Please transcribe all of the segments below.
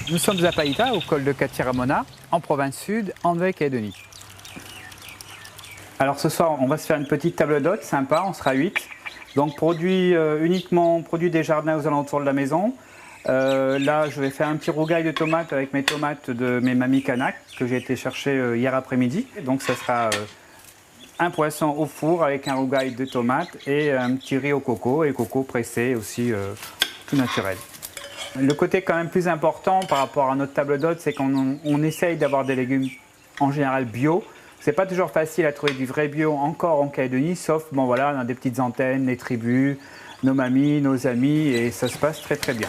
Nous sommes à Païta, au col de Catiramona, en province sud, en Nouvelle-Calédonie. Alors ce soir, on va se faire une petite table d'hôte sympa, on sera 8. Donc uniquement produits des jardins aux alentours de la maison. Là, je vais faire un petit rougail de tomates avec mes tomates de mes mamies Kanak que j'ai été chercher hier après-midi. Donc ça sera un poisson au four avec un rougail de tomates et un petit riz au coco et coco pressé aussi tout naturel. Le côté quand même plus important par rapport à notre table d'hôte, c'est qu'on essaye d'avoir des légumes en général bio. C'est pas toujours facile à trouver du vrai bio encore en Calédonie, sauf bon voilà, on a des petites antennes, les tribus, nos mamies, nos amis, et ça se passe très très bien.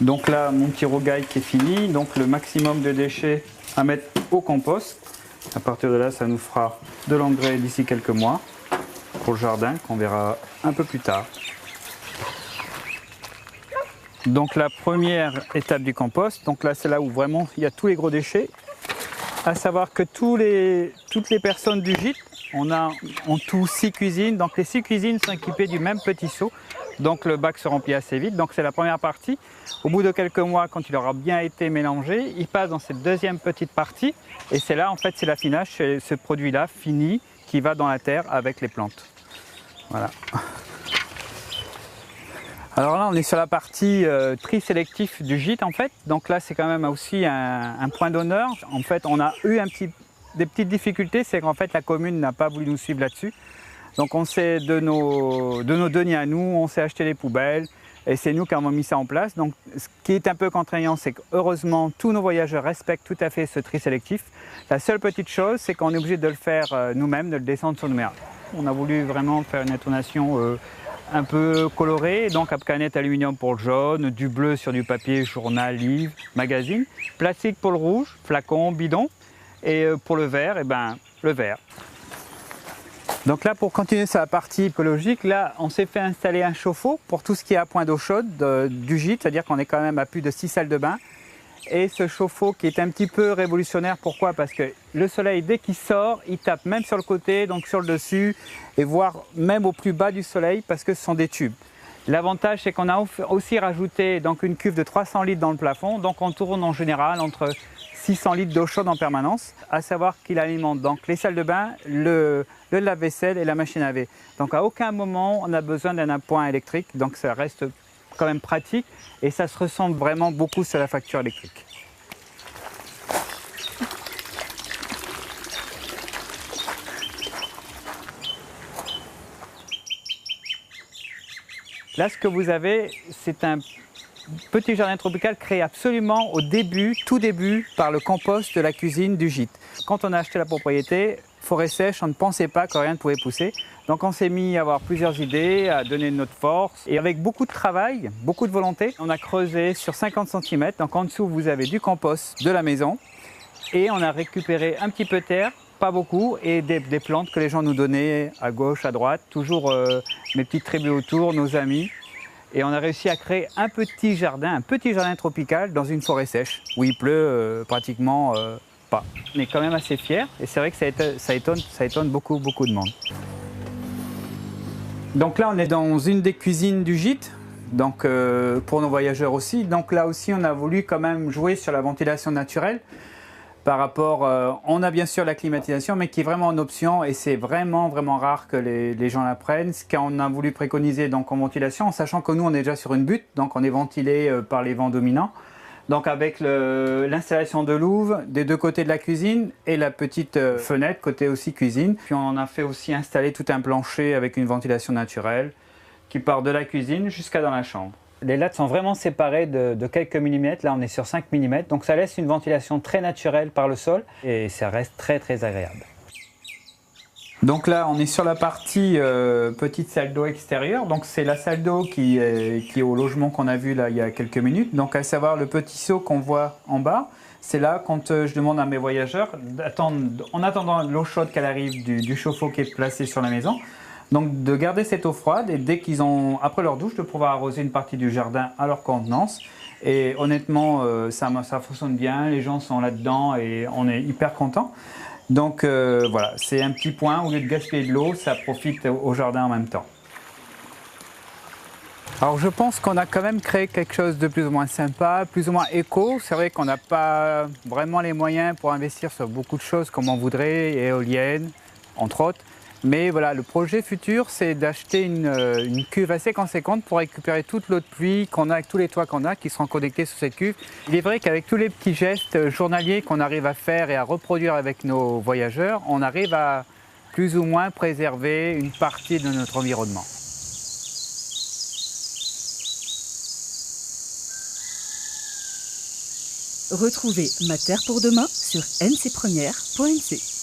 Donc là, mon petit rougail qui est fini, donc le maximum de déchets à mettre au compost. À partir de là, ça nous fera de l'engrais d'ici quelques mois pour le jardin, qu'on verra un peu plus tard. Donc la première étape du compost, donc là c'est là où vraiment il y a tous les gros déchets. À savoir que toutes les personnes du gîte, ont tous 6 cuisines, donc les 6 cuisines sont équipées du même petit seau, donc le bac se remplit assez vite, donc c'est la première partie. Au bout de quelques mois, quand il aura bien été mélangé, il passe dans cette deuxième petite partie, et c'est là en fait c'est l'affinage, c'est ce produit-là fini qui va dans la terre avec les plantes. Voilà. Alors là, on est sur la partie tri sélectif du gîte en fait. Donc là, c'est quand même aussi un point d'honneur. En fait, on a eu des petites difficultés, c'est qu'en fait, la commune n'a pas voulu nous suivre là-dessus. Donc on s'est de nos deniers à nous, on s'est acheté les poubelles et c'est nous qui avons mis ça en place. Donc ce qui est un peu contraignant, c'est que heureusement, tous nos voyageurs respectent tout à fait ce tri sélectif. La seule petite chose, c'est qu'on est obligé de le faire nous-mêmes, de le descendre sur nous-mêmes. On a voulu vraiment faire une intonation un peu coloré, donc canette aluminium pour le jaune, du bleu sur du papier, journal, livre, magazine, plastique pour le rouge, flacon, bidon, et pour le vert, le vert. Donc là, pour continuer sur la partie écologique, là, on s'est fait installer un chauffe-eau pour tout ce qui est à point d'eau chaude du gîte, c'est-à-dire qu'on est quand même à plus de 6 salles de bain. Et ce chauffe-eau qui est un petit peu révolutionnaire, pourquoi? Parce que le soleil, dès qu'il sort, il tape même sur le côté, donc sur le dessus, et voire même au plus bas du soleil, parce que ce sont des tubes. L'avantage, c'est qu'on a aussi rajouté donc, une cuve de 300 litres dans le plafond, donc on tourne en général entre 600 litres d'eau chaude en permanence, à savoir qu'il alimente donc les salles de bain, le lave-vaisselle et la machine à laver. Donc à aucun moment, on a besoin d'un appoint électrique, donc ça reste quand même pratique et ça se ressent vraiment beaucoup sur la facture électrique. Là, ce que vous avez, c'est un petit jardin tropical créé absolument au début, tout début, par le compost de la cuisine du gîte. Quand on a acheté la propriété, forêt sèche, on ne pensait pas que rien ne pouvait pousser. Donc on s'est mis à avoir plusieurs idées, à donner de notre force. Et avec beaucoup de travail, beaucoup de volonté, on a creusé sur 50 cm. Donc en dessous, vous avez du compost de la maison. Et on a récupéré un petit peu de terre, pas beaucoup, et des plantes que les gens nous donnaient à gauche, à droite. Toujours mes petites tribus autour, nos amis. Et on a réussi à créer un petit jardin tropical dans une forêt sèche, où il pleut pratiquement pas. On est quand même assez fiers, et c'est vrai que ça étonne beaucoup de monde. Donc là, on est dans une des cuisines du gîte, donc pour nos voyageurs aussi. Donc là aussi, on a voulu quand même jouer sur la ventilation naturelle. Par rapport, on a bien sûr la climatisation, mais qui est vraiment en option et c'est vraiment rare que les gens la prennent. Ce qu'on a voulu préconiser donc en ventilation, en sachant que nous on est déjà sur une butte, donc on est ventilé par les vents dominants. Donc avec l'installation de louve des deux côtés de la cuisine et la petite fenêtre côté aussi cuisine. Puis on a fait aussi installer tout un plancher avec une ventilation naturelle qui part de la cuisine jusqu'à dans la chambre. Les lattes sont vraiment séparées de quelques millimètres, là on est sur 5 mm, donc ça laisse une ventilation très naturelle par le sol et ça reste très agréable. Donc là on est sur la partie petite salle d'eau extérieure, donc c'est la salle d'eau qui est au logement qu'on a vu là il y a quelques minutes, donc à savoir le petit seau qu'on voit en bas, c'est là quand je demande à mes voyageurs, en attendant l'eau chaude qu'elle arrive du chauffe-eau qui est placé sur la maison, donc de garder cette eau froide et dès qu'ils ont, après leur douche, de pouvoir arroser une partie du jardin à leur contenance. Et honnêtement, ça fonctionne bien, les gens sont là-dedans et on est hyper contents. Donc voilà, c'est un petit point, au lieu de gaspiller de l'eau, ça profite au jardin en même temps. Alors je pense qu'on a quand même créé quelque chose de plus ou moins sympa, plus ou moins éco. C'est vrai qu'on n'a pas vraiment les moyens pour investir sur beaucoup de choses comme on voudrait, éoliennes, entre autres. Mais voilà, le projet futur, c'est d'acheter une cuve assez conséquente pour récupérer toute l'eau de pluie qu'on a avec tous les toits qu'on a qui seront connectés sur cette cuve. Il est vrai qu'avec tous les petits gestes journaliers qu'on arrive à faire et à reproduire avec nos voyageurs, on arrive à plus ou moins préserver une partie de notre environnement. Retrouvez Ma Terre pour demain sur ncpremière.nc.